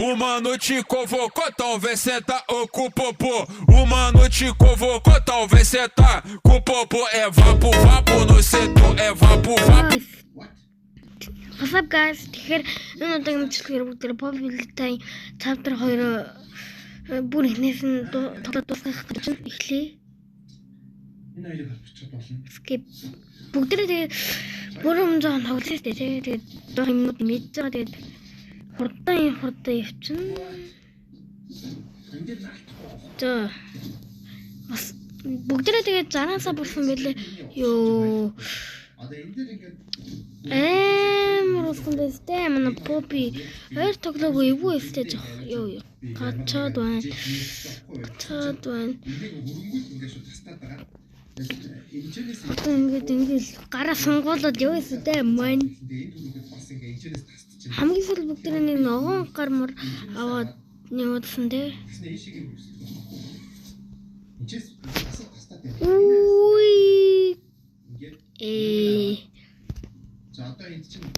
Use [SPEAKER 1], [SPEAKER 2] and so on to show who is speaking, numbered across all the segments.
[SPEAKER 1] Uma noite convocou, talvez senta ou com o popô. Uma noite convocou, talvez senta com o popô. É vapo, vapo no setor, é vapo, vapo.
[SPEAKER 2] What's up guys? Тэгэхээр энэ удаагийн мэдлэгээр бүгд Poppy-тай chapter 2 бүр ихнээс нь дуусгах гэж эхлэе.
[SPEAKER 3] Энэ хоёрыг холбочиход болно.
[SPEAKER 2] Skip. Бүгдээ тэгээд бүрэн жоохон тоглоё шүү дээ. Тэгээд доо юмнууд мэдж байгаа. Тэгээд хурдан явчихна.
[SPEAKER 3] Ингээд наалтахгүй.
[SPEAKER 2] За. Бас бүгдээ тэгээд зараасаа болсон байлээ. Йоо.
[SPEAKER 3] Одоо энэ дээр ингээд
[SPEAKER 2] Росын дэстэй манай Poppy хоёр тоглоог эвгүй өстэй жоох. Йоо. Гачаад байна.
[SPEAKER 3] энийг хөрөнгөд ингээд шууд тастаад байгаа. Энэчнээс
[SPEAKER 2] Одоо ингээд гараа сонгоолоод явсан дээ мань.
[SPEAKER 3] энэ түрүүдэд бас ингээд энэчнээс тастчих.
[SPEAKER 2] Хамгийн сүүл бүгдээ нэг ногоон гармар аваад явуулсан дээ.
[SPEAKER 3] Тэснэ ийшиг юм үзсэн. Энэчээс тастаад байна.
[SPEAKER 2] Үуй.
[SPEAKER 3] Ингээд за одоо энэ чинь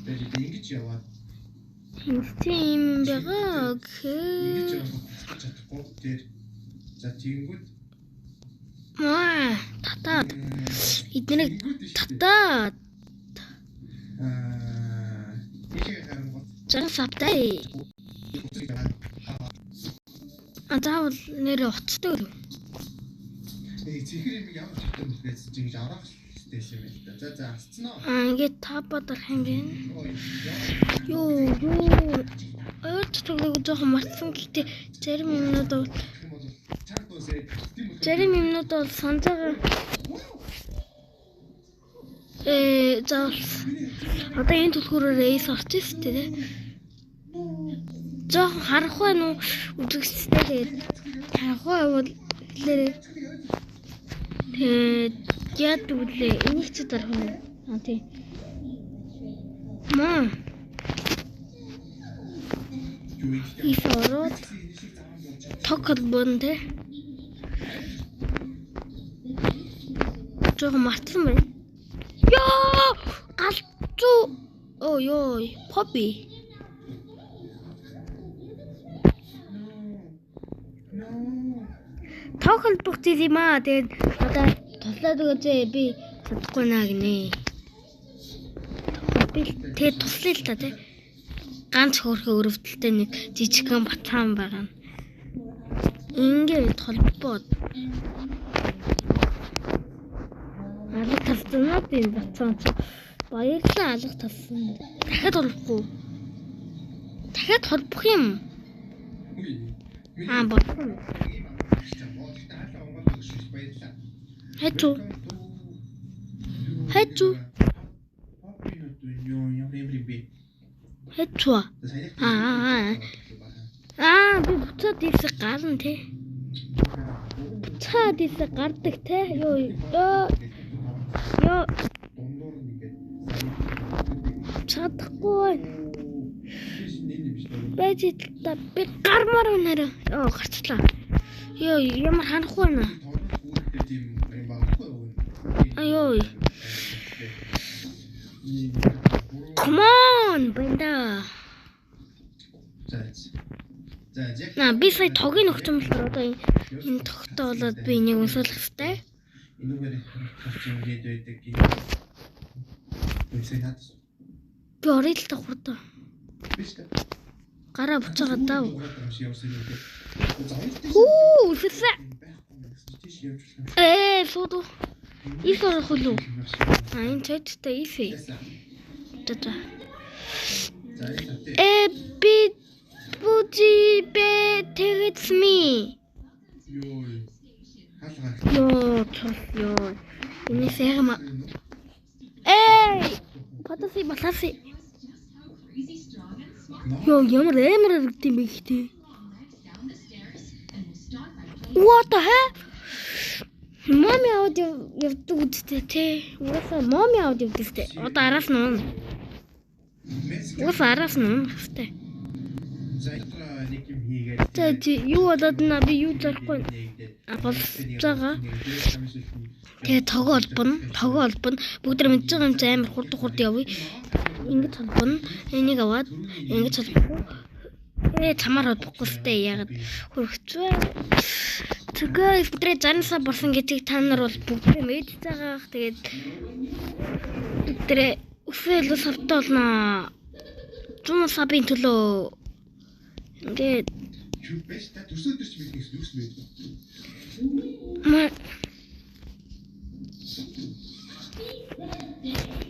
[SPEAKER 3] тэгээд ингэж яваад
[SPEAKER 2] Тийм байгаа.
[SPEAKER 3] ингэж
[SPEAKER 2] Окей.
[SPEAKER 3] явах чадахгүй. Тэр за тийгүүд
[SPEAKER 2] Татаа. Эднийг татаа.
[SPEAKER 3] ийшээ харангуут
[SPEAKER 2] Жан савтай. Заавал нэр уцтай үү?
[SPEAKER 3] Цэхэр юм ямар ч юм байсан чинь гэж аврах стэйс юм байна. За асцсан уу?
[SPEAKER 2] Ингээд табадах юм байна. Юу. Ойрч тоглох жоохон мартсан гэхдээ зарим юмнууд бол санаж байгаа. За одоо энэ төлхөөрөө рейс орчих шүү дээ. Жоохон харах байна уу? Үзэгчтэй тэгээд харах байвал хэлээрэй. Тэгээд үдлээ. Энийг ч дарах нь. Тийм. Их ороод токол бонде. Жоохон мартсан байна. Ёо! Галзуу. Ёо, Poppy. Токол бүгд юм аа. Тэгээд одоо туслаад өгөөзээ би чадахгүй наа гинэ. Би тэгээд туслая л та тий. Ганц хөөрхөн өрөвдөлтэй нэг жижигхэн батхан байгаа. Ингээд холбоод алга тавцнаа тийм батхан чи баярлалаа алга тавсан. Дахиад холбохгүй. Дахиад холбох юм. Болсон. Хэцүү. Хэцүү. Би буцаад ийсэ гарна те. Буцаад ийсэ гардаг те. Ёо. Чадахгүй. Байж та би гармаар өнөрөө. Ёо гарчлаа. Ёо ямар ханахгүй байна. Ayoi. Come on, бэнда. За би сая тогийн өгсөн болохоор одоо энэ тогтоо болоод би энийг өнсөлөх хэрэгтэй.
[SPEAKER 3] Энүүгээр тавьчих ингээд байдаг гин. Үсээ хатс.
[SPEAKER 2] Би орё л та хурдан.
[SPEAKER 3] Биш та.
[SPEAKER 2] Гараа буцаагаад даа.
[SPEAKER 3] Уу,
[SPEAKER 2] үсээ.
[SPEAKER 3] тийш явж байна.
[SPEAKER 2] Сууду. Их орох уу? Энэ чаттай ифэ. Тата. Би бужи бэ тэгс ми. Ёо. Энэ ферма. Патаси батаси. Ёо ямар гэдэг юм бэ ихтэй. What the hell? Mommy аваад явдаг үстэй те. Уусаа mommy аваад явдаг үстэй. Одоо араас нь. Уусаа араас нь үстэй.
[SPEAKER 3] За нэг юм хийгээд.
[SPEAKER 2] За юу болоод наа би юу зарахгүй. Болж байгаа. Тэгээ тогоо холбоно. Бүгд мэдж байгаа юм чи амар хурд явъя. Ингэж холбоно. Энийг аваад ингэж холбохгүй. Чамаар холбохгүй сте ягаад хөргөцөө. Тэгээ өдрөө занасаа борсон гэдгийг та нар бол бүгд мэдж байгаа. Тэгээд өдрөө өсвөл савтаа болно. Зүүн сабын төлөө ингээд
[SPEAKER 3] юу биш та төсөөдөр ч мэднэс юус бэ?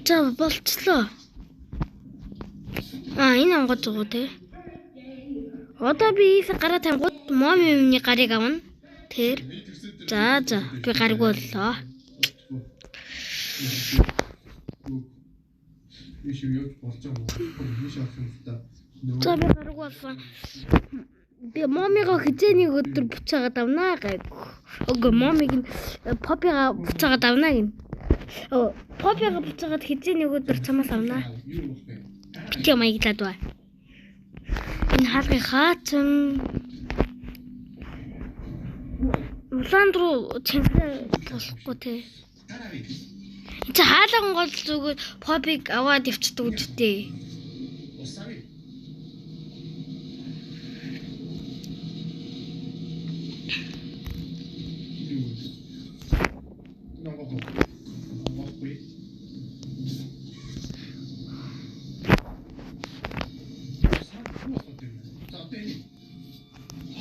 [SPEAKER 2] За болцлоо. Энэ онгоц уу те. Одоо би ийс гараа тамгууд момны гарыг авна. Тэр. За би гарыг боллоо.
[SPEAKER 3] Биш юм яаж болж байгаа юм. Биш авсан та.
[SPEAKER 2] За би гараг болсон. Би момиго хизээний өдөр буцаагаад авнаа гайг. Ого момиг нь попига буцаагаад авнаа гин. Попига буцаагаад хизээний өдөр чамаас авнаа. Битээ маяглаад бай. Энэ хаалгын хаацсан улаан руу чанга болохгүй те. Чи хаалган гол зүгээр попиг аваад явчихдаг үстэй.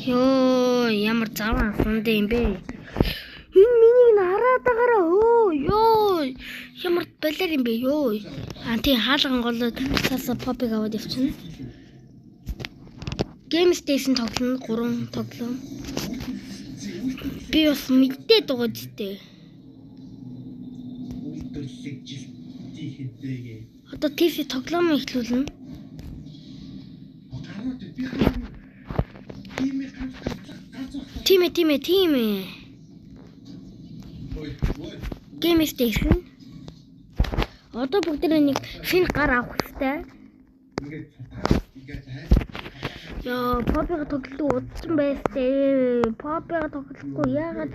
[SPEAKER 2] Ёо, ямар заваа сунд юм бэ? Энэ миний хараад байгаараа ёо. Ямар балер юм бэ ёо. Тийм хаалган голоо цаасаа попиг аваад явчихна. Game Station тоглоно 3 тоглоом. Би бас мэдээ дугаад зүйтэй. Одоо TF тоглоом эхлүүлнэ. Тим. Game Station. Одоо бүгдээ нэг шинэ гар авах хэрэгтэй. Яа, попига тоглох удсан байстэй. Попига тоглохгүй яагаад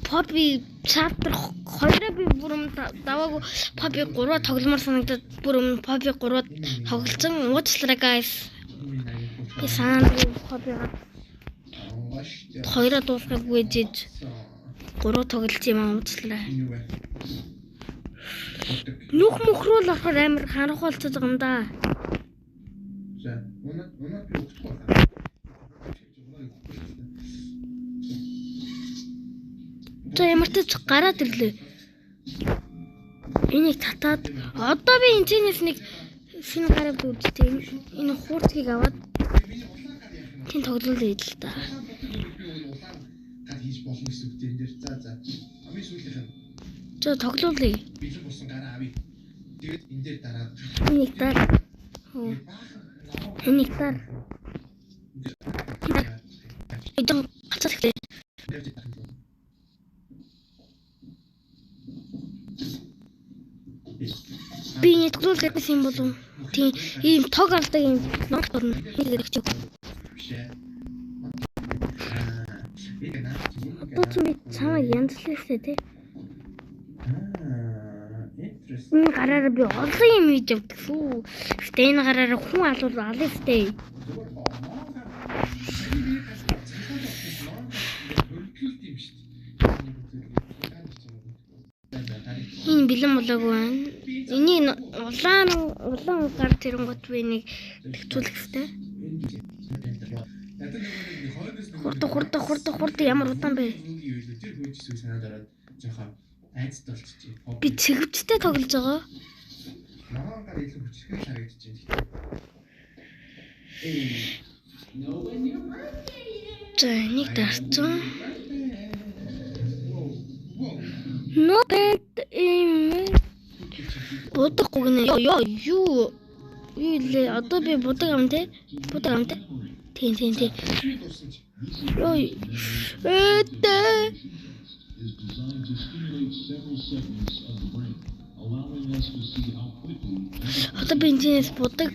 [SPEAKER 2] попи chapter 2-аа би бүрэн даваагүй попи 3-аа тогломоор санагдаад бүрэн попи 3-аа тоглолцсон. Уучлаарай guys. Би санаад попига 2-аа дуусгаагүй жиж 3 тоглолт юм аа уучлаарай. Нүх мөхрүүл болохоор амар харанхуйлцаж байгаа юм да.
[SPEAKER 3] За, унаад би өгөхгүй байна.
[SPEAKER 2] За ямар ч гараад ирлээ. Энийг татаад одоо би энэчнээс нэг шинэ гараад үзтээ. Энэ хуурцгийг аваад тийм тоглолоо идэл та.
[SPEAKER 3] Гар хийж болно гэсэн үг тийм дээр. За. Амийн сүүлийнх нь.
[SPEAKER 2] За тоглоулъя.
[SPEAKER 3] Бэлэг болсон гараа авъя. Тэгээд энэ дээр дараад
[SPEAKER 2] энийг дараа. Энийг дараа. Эдэн хацах гэлээ. Би энэ тоглоул гэсэн юм болов. Тийм ийм тог алдаг юм ногт орно. Хийгээд өгч. Одоо ч би цаана янзлээстэй тий. Энэ гараараа би олон юм хийж явдаг шүү. Гэтэ энэ гараараа хүн алуул алистэй. Энэ бэлэн болоогүй байна. Энийг улаан гар тэрэнгот би нэг тэгцүүлэх хэрэгтэй. Хурд ямар удаан бэ? Би цэгвчтэй тоглож байгаа.
[SPEAKER 3] Наагаар илүү хүчтэй харагдаж байна.
[SPEAKER 2] За нэг дарцсан. No pet бодохгүй гэнэ. Юу лээ одоо би будаг ам те. Тийм. Ой. Одоо бензинээс будаг.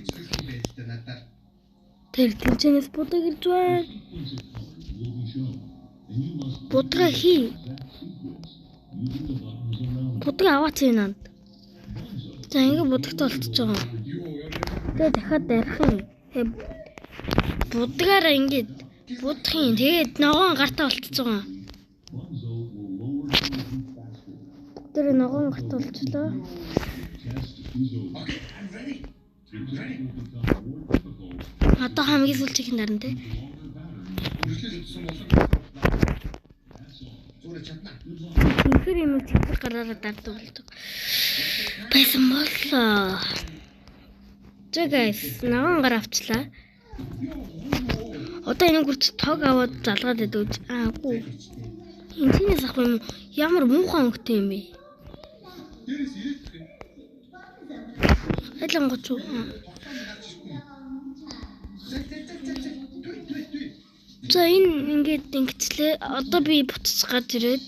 [SPEAKER 2] Тэр тэнцэнээс будаг ирж байна. Будгаа хий. Будаг аваач энэ. За ингэ будагтай болчихж байгаа. Тэгээ дахиад дарих юм. Будгаараа ингэж будах юм. Тэгээд ногоон гартаа болчихж байгаа. Тэр ногоон гартаа болчихлоо. Одоо хамгийн сүүлчийн дарна те. Үнэхээр юм цэцэг гараараа дарддаг болдог. Байсан боллоо. За guys, ногоон гар авчлаа. Одоо энэ гүрч тог аваад залгаад байдаг. Аагүй. Энтинээс ах юм ямар муухай өнгөтэй юм бэ? Хэлэнгуч уу. За энэ ингээд ингэчлээ. Одоо би буцаж гарч ирээд.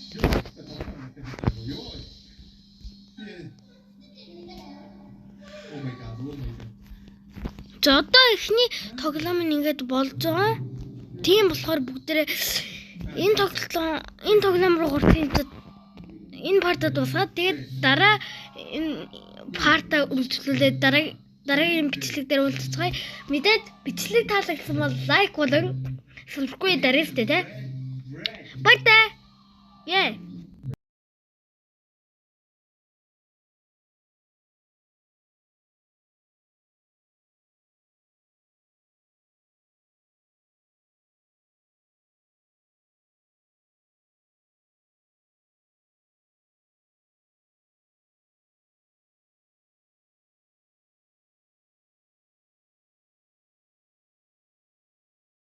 [SPEAKER 2] За одоо эхний тоглоом нь ингээд болж байгаа. Тийм болохоор бүгдээрээ энэ тоглоом руу гуртын энэ партад дуусгаад тэгээд дараа энэ парта үйлчлүүлээд дараагийн бичлэг дээр уулзцгаая. Мэдээд бичлэг таалагдсан бол лайк болон subscribe дараарай тэ. Баярлалаа.